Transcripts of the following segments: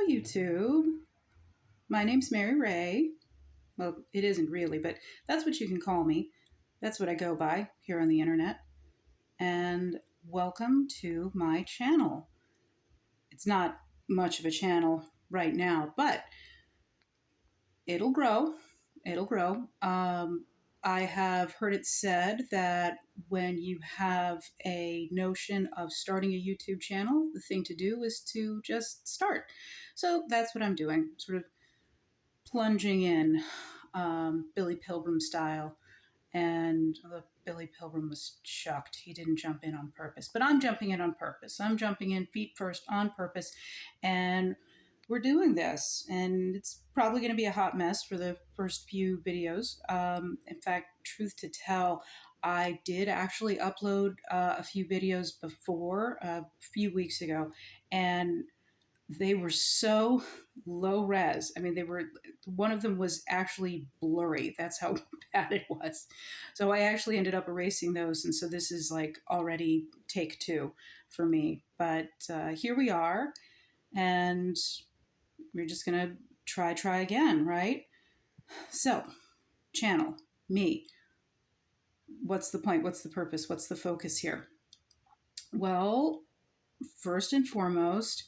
YouTube. My name's Merri-rae. Well, it isn't really, but that's what you can call me. That's what I go by here on the internet. And welcome to my channel. It's not much of a channel right now, but it'll grow. It'll grow. I have heard it said that when you have a notion of starting a YouTube channel, the thing to do is to just start. So that's what I'm doing, sort of plunging in, Billy Pilgrim style. And Billy Pilgrim was shocked. He didn't jump in on purpose, but I'm jumping in on purpose. I'm jumping in feet first on purpose, and we're doing this. And it's probably going to be a hot mess for the first few videos. In fact, truth to tell, I did actually upload a few videos before a few weeks ago, and they were so low res. I mean, one of them was actually blurry. That's how bad it was. So I actually ended up erasing those. And so this is like already take two for me. But here we are. And we're just going to try again, right? So, channel, me. What's the point? What's the purpose? What's the focus here? Well, first and foremost,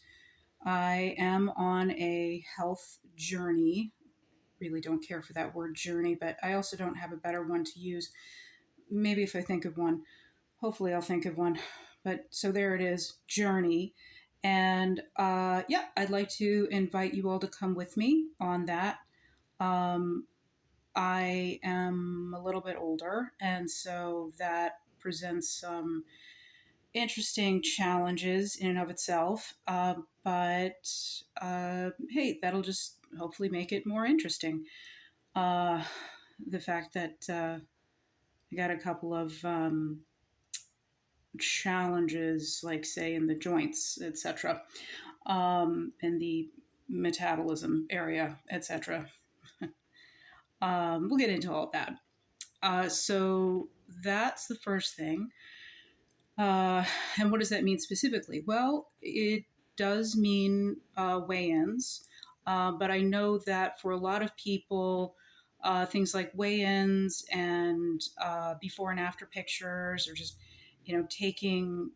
I am on a health journey. Really don't care for that word journey, but I also don't have a better one to use. Maybe if I think of one, hopefully I'll think of one. But so there it is, journey. And yeah, I'd like to invite you all to come with me on that. I am a little bit older, and so that presents some interesting challenges in and of itself. But hey, that'll just hopefully make it more interesting. The fact that I got a couple of challenges, like say in the joints, etc., in the metabolism area, etc. We'll get into all of that. So that's the first thing. And what does that mean specifically? Well, it does mean weigh-ins, but I know that for a lot of people, things like weigh-ins and before and after pictures, or just taking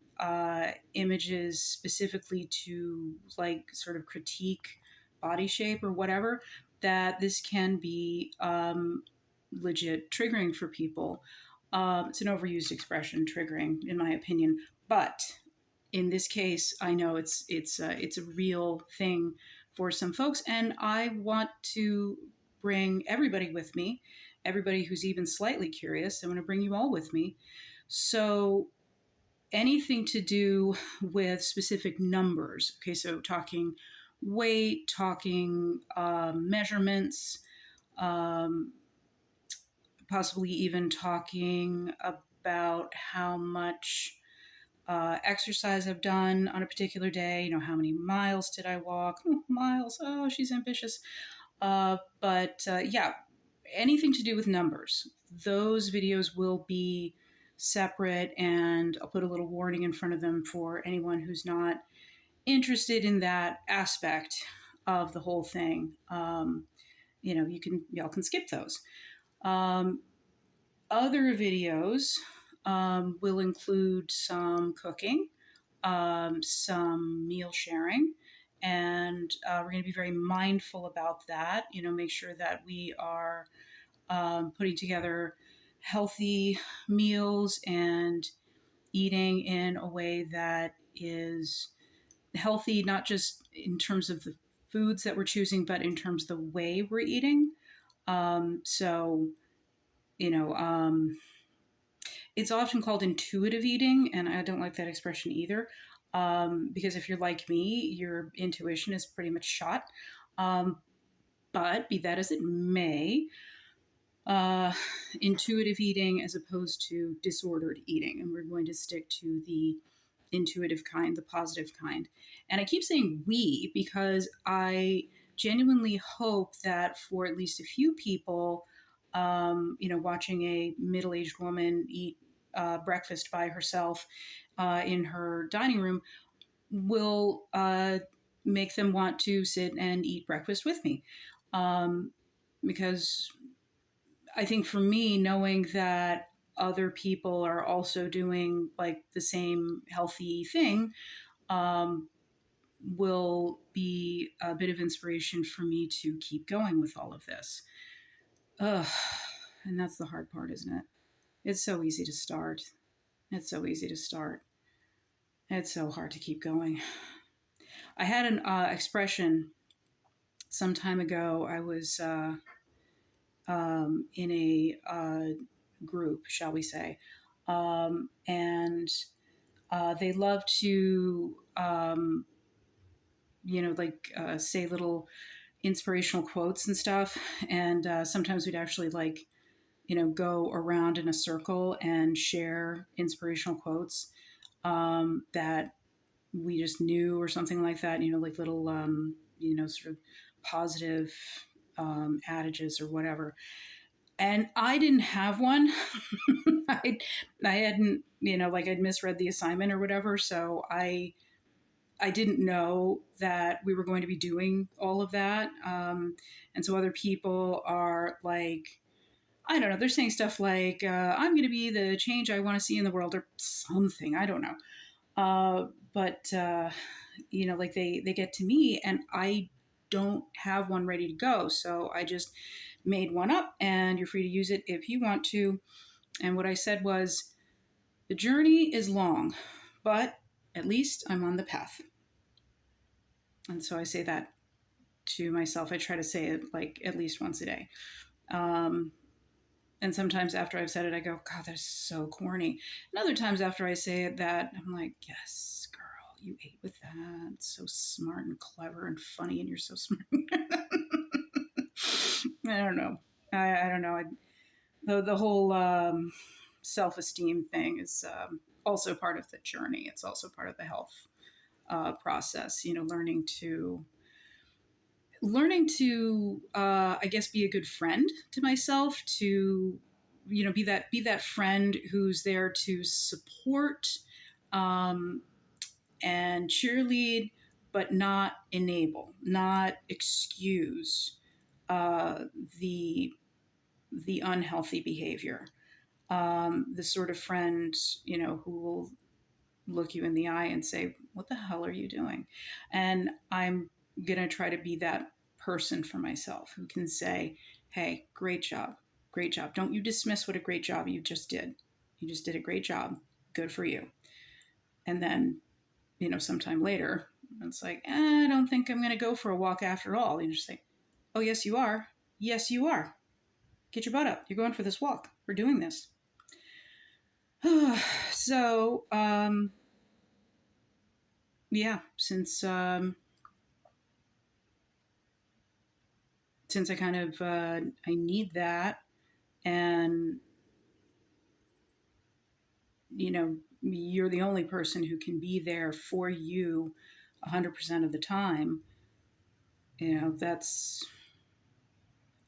images specifically to like sort of critique body shape or whatever, that this can be legit triggering for people. It's an overused expression, triggering, in my opinion. But in this case, I know it's a real thing for some folks, and I want to bring everybody with me, everybody who's even slightly curious. I want to bring you all with me. So anything to do with specific numbers. Okay, so talking weight, talking measurements. Possibly even talking about how much exercise I've done on a particular day. How many miles did I walk? Miles. Oh, she's ambitious. But yeah, anything to do with numbers. Those videos will be separate, and I'll put a little warning in front of them for anyone who's not interested in that aspect of the whole thing. Y'all can skip those. Other videos will include some cooking, some meal sharing, and we're going to be very mindful about that. Make sure that we are putting together healthy meals and eating in a way that is healthy, not just in terms of the foods that we're choosing, but in terms of the way we're eating. So it's often called intuitive eating, and I don't like that expression either, because if you're like me, your intuition is pretty much shot. But be that as it may, intuitive eating as opposed to disordered eating, and we're going to stick to the intuitive kind, the positive kind. And I keep saying we because I genuinely hope that for at least a few people, watching a middle-aged woman eat breakfast by herself in her dining room will make them want to sit and eat breakfast with me. Um, because I think for me, knowing that other people are also doing like the same healthy thing, um, will be a bit of inspiration for me to keep going with all of this. Ugh. And that's the hard part, isn't it? It's so easy to start. It's so easy to start. It's so hard to keep going. I had an expression some time ago. I was in a group, shall we say, and they love to, like say little inspirational quotes and stuff. And sometimes we'd actually like, go around in a circle and share inspirational quotes that we just knew or something like that, like little, sort of positive adages or whatever. And I didn't have one. I, I hadn't, like I'd misread the assignment or whatever. So I didn't know that we were going to be doing all of that. And so other people are like, I don't know, they're saying stuff like, I'm going to be the change I want to see in the world or something. I don't know. But like they get to me and I don't have one ready to go. So I just made one up and you're free to use it if you want to. And what I said was, the journey is long, but at least I'm on the path. And so I say that to myself. I try to say it like at least once a day. Um, and sometimes after I've said it, I go, God, that's so corny. And other times after I say it, that I'm like, yes, girl, you ate with that. It's so smart and clever and funny, and you're so smart. I don't know. I don't know. The whole self-esteem thing is also part of the journey. It's also part of the health process. Learning to I guess be a good friend to myself, to be that friend who's there to support um, and cheerlead, but not enable, not excuse uh, the the unhealthy behavior. The sort of friend, who will look you in the eye and say, "What the hell are you doing?" And I'm going to try to be that person for myself who can say, "Hey, great job. Great job. Don't you dismiss what a great job you just did. You just did a great job. Good for you." And then, sometime later, it's like, I don't think I'm going to go for a walk after all. You just say, "Oh, yes, you are. Yes, you are. Get your butt up. You're going for this walk. We're doing this." So, yeah, since I kind of I need that, and you're the only person who can be there for you 100% of the time. That's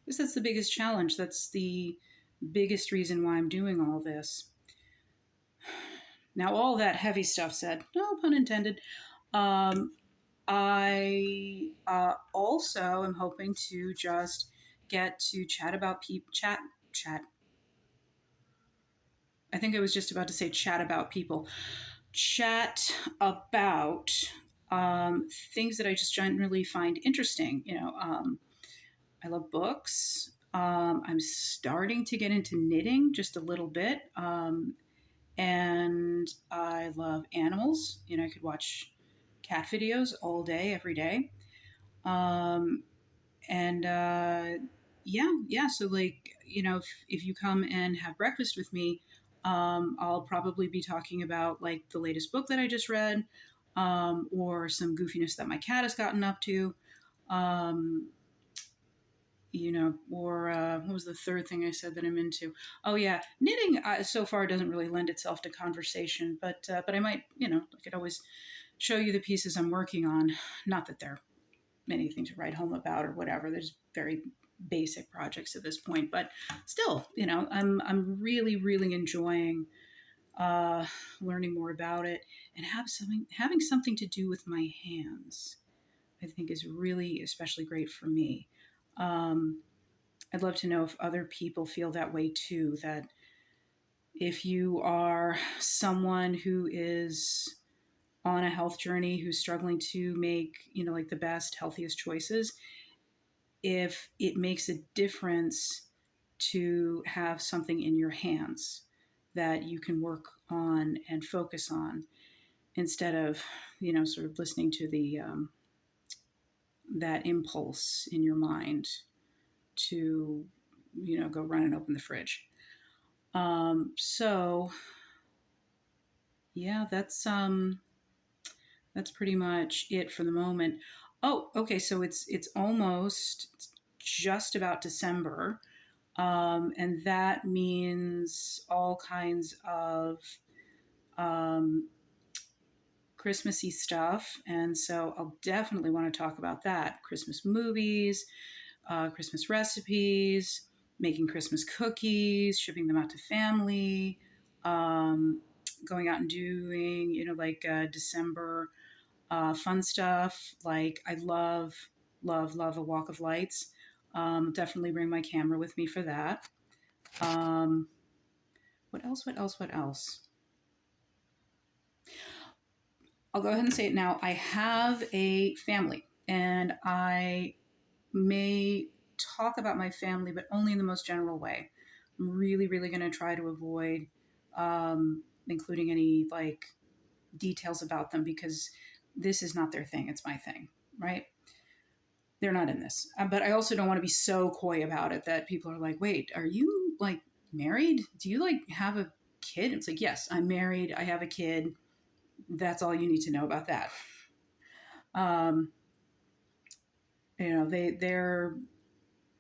the biggest challenge. That's the biggest reason why I'm doing all this. Now, all that heavy stuff said, no pun intended. Um, I also am hoping to just get to chat about people. Chat. I think I was just about to say chat about people. Chat about things that I just generally find interesting. I love books. I'm starting to get into knitting just a little bit. And I love animals. I could watch cat videos all day, every day. Um, and yeah. So, like, if you come and have breakfast with me, I'll probably be talking about like the latest book that I just read, or some goofiness that my cat has gotten up to. Um, or what was the third thing I said that I'm into? Oh yeah, knitting so far doesn't really lend itself to conversation, but I might, I could always show you the pieces I'm working on. Not that they're anything to write home about or whatever. There's very basic projects at this point, but still, I'm really really enjoying learning more about it and having something to do with my hands. I think is really especially great for me. Um, I'd love to know if other people feel that way too, that if you are someone who is on a health journey, who's struggling to make, like the best, healthiest choices, if it makes a difference to have something in your hands that you can work on and focus on instead of, sort of listening to the that impulse in your mind to, go run and open the fridge. So yeah, that's pretty much it for the moment. Oh, okay. So it's almost just about December, and that means all kinds of um, Christmassy stuff. And so I'll definitely want to talk about that: Christmas movies, Christmas recipes, making Christmas cookies, shipping them out to family, um, going out and doing, like December fun stuff. Like I love a walk of lights. Definitely bring my camera with me for that. Um, what else? What else? What else? I'll go ahead and say it now. I have a family, and I may talk about my family, but only in the most general way. I'm really, really going to try to avoid including any like details about them because this is not their thing. It's my thing, right? They're not in this. But I also don't want to be so coy about it that people are like, wait, are you like married? Do you like have a kid? It's like, yes, I'm married. I have a kid. That's all you need to know about that. Um, they're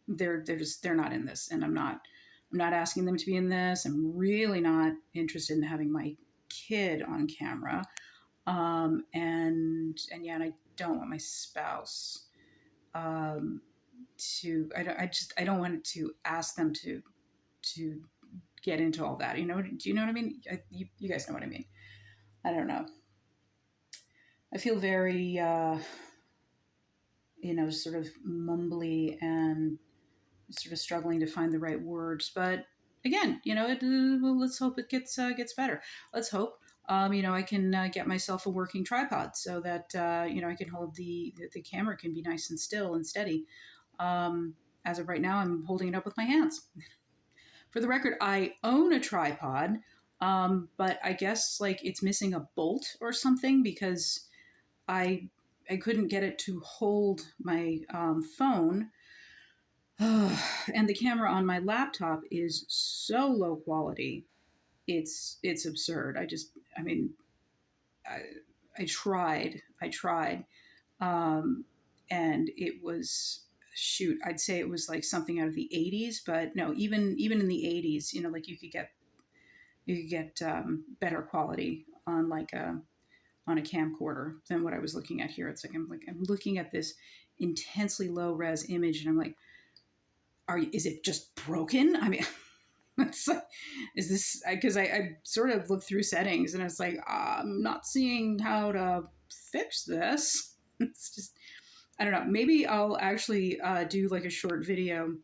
not in this, and I'm not asking them to be in this. I'm really not interested in having my kid on camera. And yeah, and I don't want my spouse um, I don't want to ask them to get into all that. Do you know what I mean? You guys know what I mean. I don't know. I feel very, sort of mumbly and sort of struggling to find the right words. But again, well, let's hope it gets better. Let's hope. I can get myself a working tripod so that I can hold the camera can be nice and still and steady. As of right now, I'm holding it up with my hands. For the record, I own a tripod, but I guess like it's missing a bolt or something because I I couldn't get it to hold my phone. And the camera on my laptop is so low quality. It's absurd. I mean, I, I tried, um, and it was shoot. I'd say it was like something out of the '80s, but no, even in the '80s, like you could get better quality on like a camcorder than what I was looking at here. It's like I'm looking at this intensely low res image, and I'm like, is it just broken? I mean, it's like, is this because I sort of looked through settings and it's like I'm not seeing how to fix this. It's just I don't know. Maybe I'll actually do like a short video,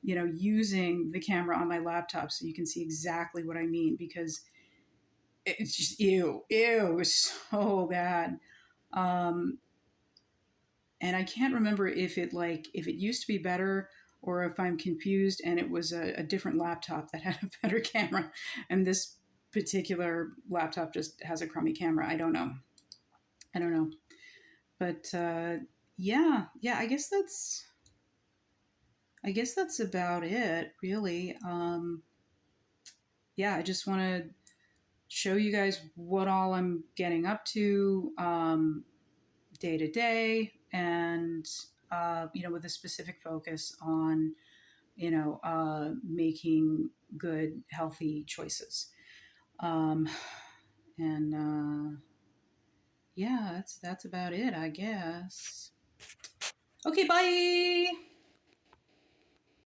using the camera on my laptop so you can see exactly what I mean because it's just ew, it's so bad. Um, and I can't remember if it used to be better or if I'm confused and it was a different laptop that had a better camera, and this particular laptop just has a crummy camera. I don't know. I don't know. But yeah. I guess that's about it, really. Yeah, I just want to show you guys what all I'm getting up to day to day, and with a specific focus on making good, healthy choices. Um, and yeah, that's about it, I guess. Okay, bye.